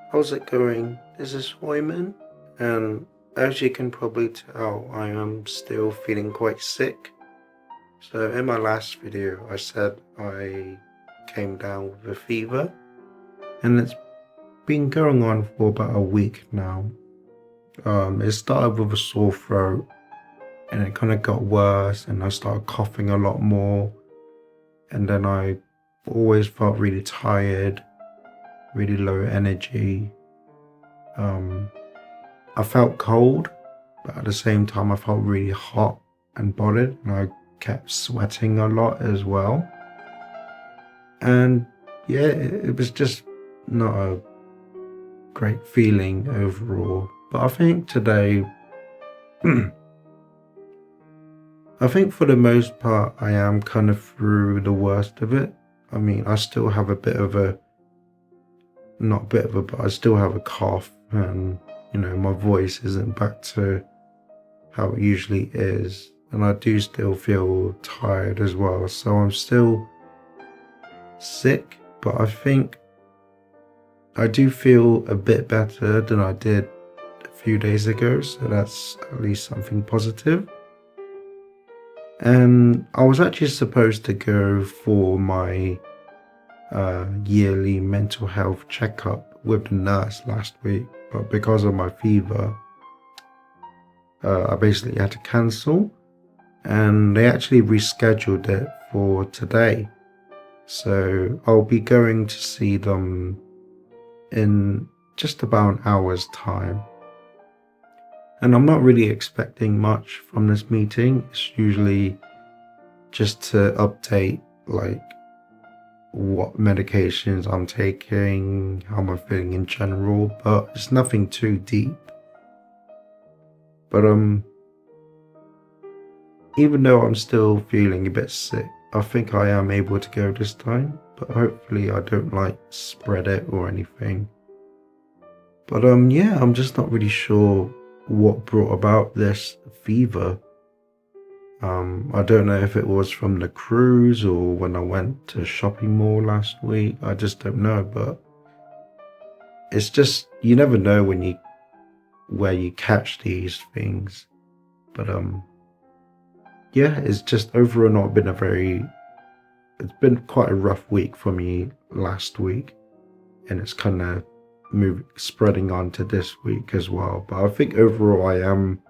How's it going? This is Hoiman, and as you can probably tell, I am still feeling quite sick. So in my last video, I said I came down with a fever, and it's been going on for about a week now. It started with a sore throat, and it kind of got worse, and I started coughing a lot more, and then I always felt really tired, really low energy. I felt cold, but at the same time I felt really hot and bothered, and I kept sweating a lot as well. And yeah, it was just not a great feeling overall. But I think today, I think for the most part, I am kind of through the worst of it. I mean, I still have a bit of a, not a bit of a, but I still have a cough, and my voice isn't back to how it usually is, and I do still feel tired as well, so I'm still sick, but I think I do feel a bit better than I did a few days ago, so that's at least something positive. And I was actually supposed to go for my yearly mental health checkup with the nurse last week, but because of my fever, I basically had to cancel, and they actually rescheduled it for today. So I'll be going to see them in just about an hour's time. And I'm not really expecting much from this meeting. It's usually just to update like what medications I'm taking, how I'm feeling in general, but it's nothing too deep. But even though I'm still feeling a bit sick, I think I am able to go this time, but hopefully I don't like spread it or anything. But yeah, I'm just not really sure what brought about this fever. I don't know if it was from the cruise or when I went to shopping mall last week. I just don't know, but it's just, you never know where you catch these things. But yeah, it's just overall not been it's been quite a rough week for me last week, and it's kind of spreading on to this week as well. But I think overall I am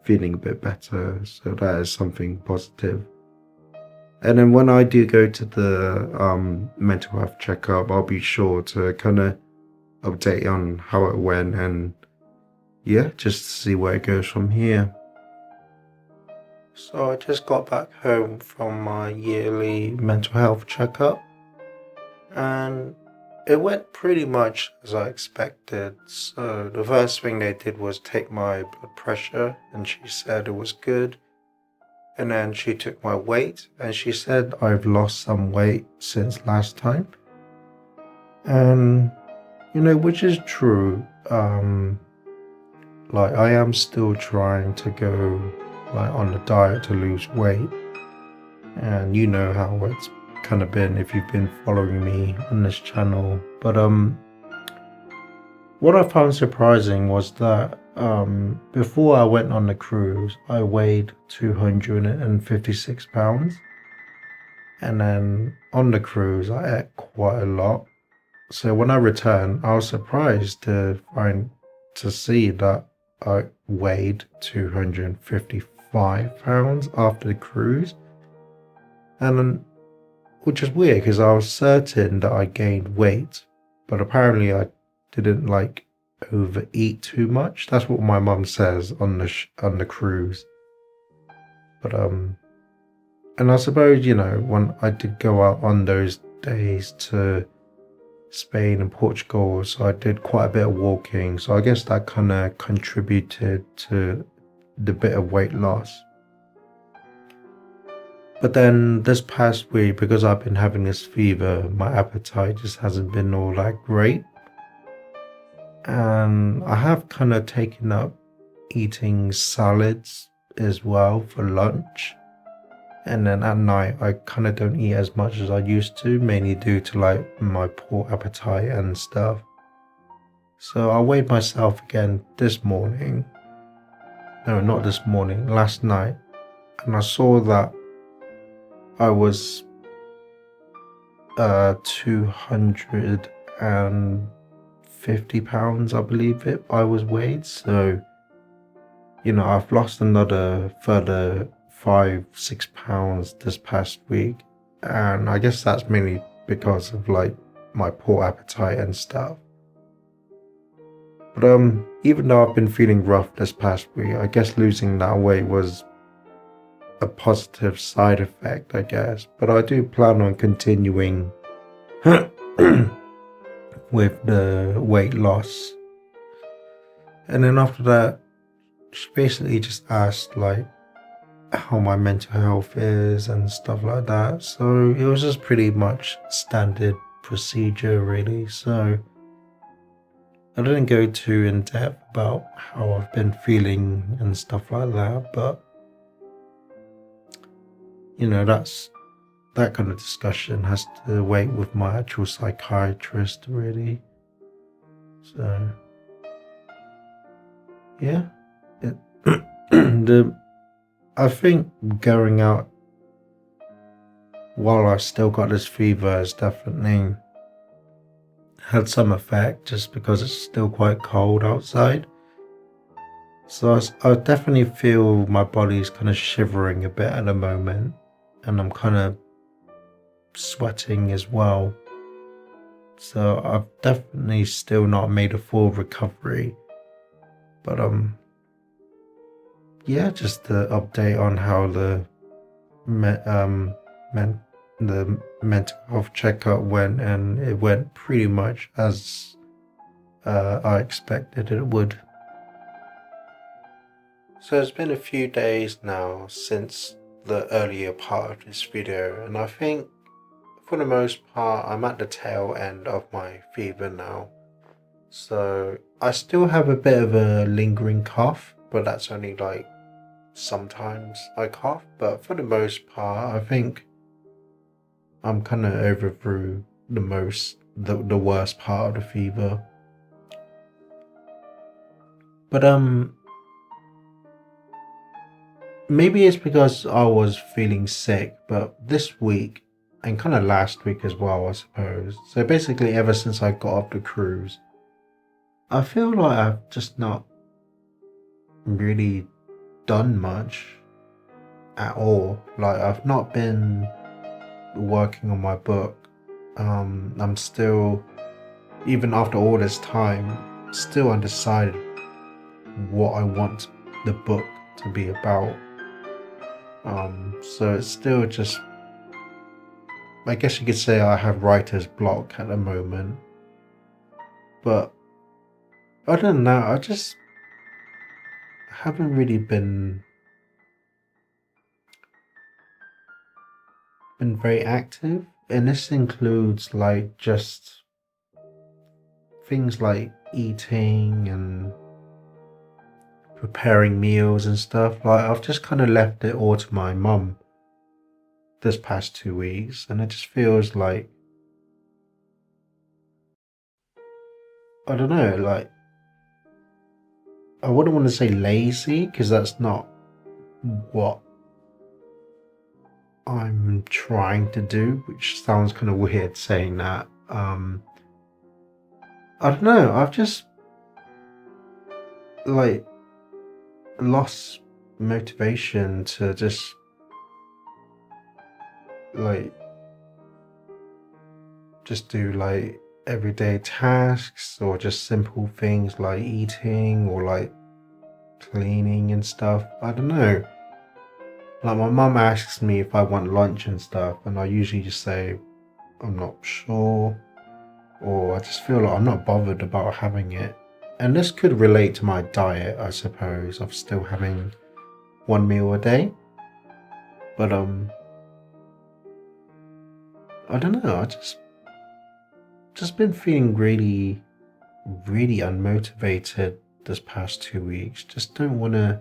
feeling a bit better, so that is something positive. And then when I do go to the mental health checkup, I'll be sure to kind of update on how it went, and yeah, just to see where it goes from here. So I just got back home from my yearly mental health checkup, and it went pretty much as I expected. So the first thing they did was take my blood pressure, and she said it was good. And then she took my weight, and she said I've lost some weight since last time. And, which is true. Like, I am still trying to go on the diet to lose weight. And you know how it's kind of been if you've been following me on this channel. But what I found surprising was that before I went on the cruise, I weighed 256 pounds, and then on the cruise I ate quite a lot. So when I returned, I was surprised to see that I weighed 255 pounds after the cruise, and which is weird because I was certain that I gained weight, but apparently I didn't overeat too much. That's what my mum says on the cruise. But and I suppose when I did go out on those days to Spain and Portugal, so I did quite a bit of walking. So I guess that kind of contributed to the bit of weight loss. But then this past week, because I've been having this fever, my appetite just hasn't been all that great. And I have kind of taken up eating salads as well for lunch. And then at night, I kind of don't eat as much as I used to, mainly due to my poor appetite and stuff. So I weighed myself again this morning. No, not this morning, last night. And I saw that I was 250 pounds, I believe I was weighed. So, I've lost another further 5-6 pounds this past week. And I guess that's mainly because of like my poor appetite and stuff. But even though I've been feeling rough this past week, I guess losing that weight was a positive side effect, I guess. But I do plan on continuing with the weight loss. And then after that, she basically just asked like how my mental health is and stuff like that. So it was just pretty much standard procedure really. So I didn't go too in depth about how I've been feeling and stuff like that, but that kind of discussion has to wait with my actual psychiatrist really. So yeah, I think going out while I still got this fever has definitely had some effect, just because it's still quite cold outside. So I definitely feel my body's kind of shivering a bit at the moment, and I'm kind of sweating as well. So I've definitely still not made a full recovery. But just to update on how the mental health checkup went, and it went pretty much as I expected it would. So it's been a few days now since the earlier part of this video, and I think for the most part I'm at the tail end of my fever now. So I still have a bit of a lingering cough, but that's only like sometimes I cough. But for the most part, I think I'm kind of over through the worst part of the fever. But maybe it's because I was feeling sick, but this week and kind of last week as well, I suppose. So basically ever since I got off the cruise, I feel like I've just not really done much at all. Like I've not been working on my book. I'm still, even after all this time, still undecided what I want the book to be about. So it's still just, I guess you could say I have writer's block at the moment. But other than that, I just haven't really been very active. And this includes like just things like eating and preparing meals and stuff. Like I've just kind of left it all to my mum this past 2 weeks, and it just feels like, I don't know, like I wouldn't want to say lazy, because that's not what I'm trying to do, which sounds kind of weird saying that. I don't know, I've just like lost motivation to just do like everyday tasks, or just simple things like eating or like cleaning and stuff. I don't know. Like my mum asks me if I want lunch and stuff, and I usually just say I'm not sure, or I just feel like I'm not bothered about having it. And this could relate to my diet, I suppose, of still having one meal a day. But I don't know, I just been feeling really, really unmotivated this past 2 weeks. Just don't really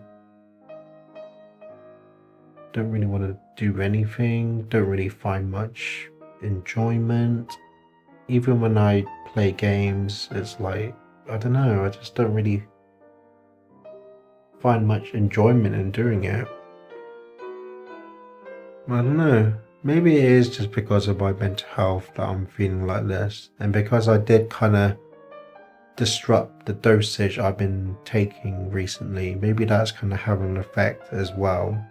want to do anything, don't really find much enjoyment. Even when I play games, it's like I don't know, I just don't really find much enjoyment in doing it. I don't know. Maybe it is just because of my mental health that I'm feeling like this, and because I did kind of disrupt the dosage I've been taking recently. Maybe that's kind of having an effect as well.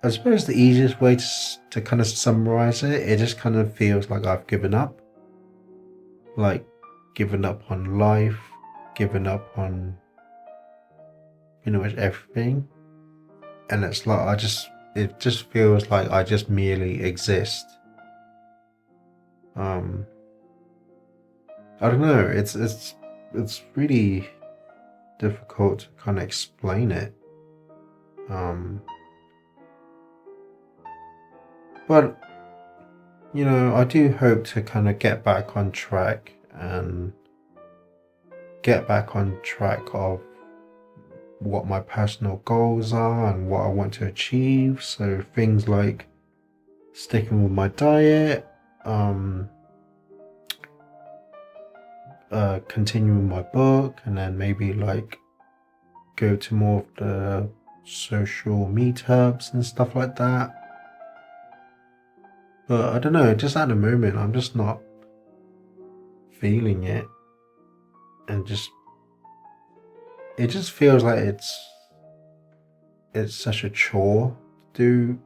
I suppose the easiest way to kind of summarize it, it just kind of feels like I've given up. Like, given up on life, given up on pretty much everything. And it's like, it just feels like I just merely exist. I don't know, it's really difficult to kind of explain it. But, you know, I do hope to kind of get back on track and get back on track of what my personal goals are and what I want to achieve. So things like sticking with my diet, continuing my book, and then maybe like go to more of the social meetups and stuff like that. But I don't know, just at the moment, I'm just not feeling it. And it just feels like it's such a chore to do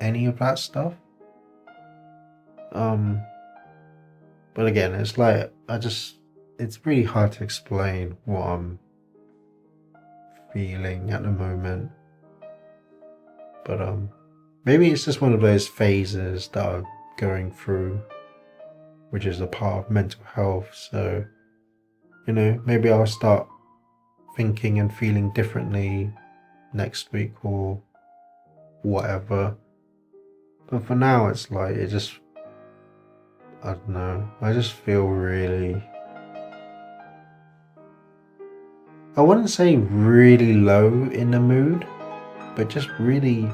any of that stuff. But again, it's like, it's really hard to explain what I'm feeling at the moment. But, maybe it's just one of those phases that I'm going through, which is a part of mental health. So, you know, maybe I'll start thinking and feeling differently next week or whatever. But for now, it's like, I don't know, I just feel really, I wouldn't say really low in the mood, but just really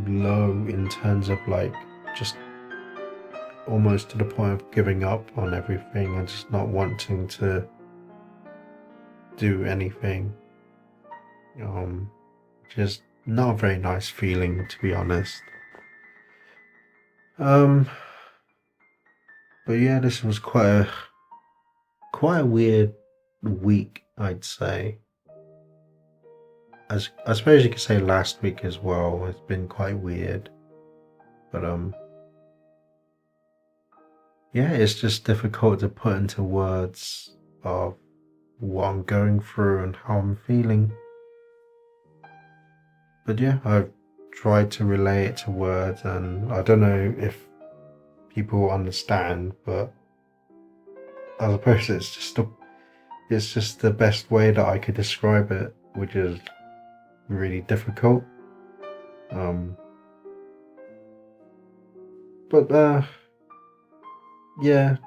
low in terms of like just almost to the point of giving up on everything and just not wanting to do anything. Just not a very nice feeling, to be honest. But yeah, this was quite a weird week, I'd say. As I suppose you could say last week as well, it's been quite weird. But yeah, it's just difficult to put into words of what I'm going through and how I'm feeling. But yeah, I've tried to relay it to words, and I don't know if people understand, but I suppose it's just the best way that I could describe it, which is really difficult. But yeah,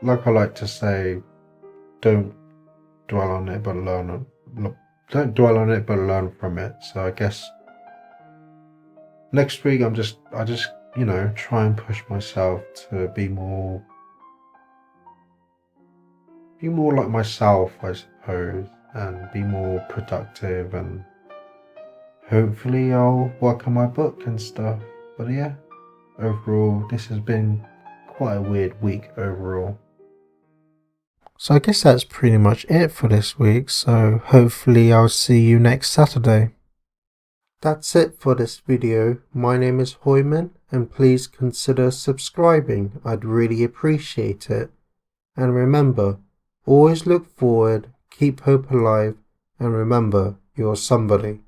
like I like to say, don't dwell on it, but don't dwell on it, but learn from it. So I guess next week I just you know, try and push myself to be more like myself, I suppose, and be more productive, and hopefully I'll work on my book and stuff. But yeah, overall, this has been quite a weird week overall. So I guess that's pretty much it for this week, so hopefully I'll see you next Saturday. That's it for this video. My name is Hoiman, and please consider subscribing. I'd really appreciate it. And remember, always look forward, keep hope alive, and remember, you're somebody.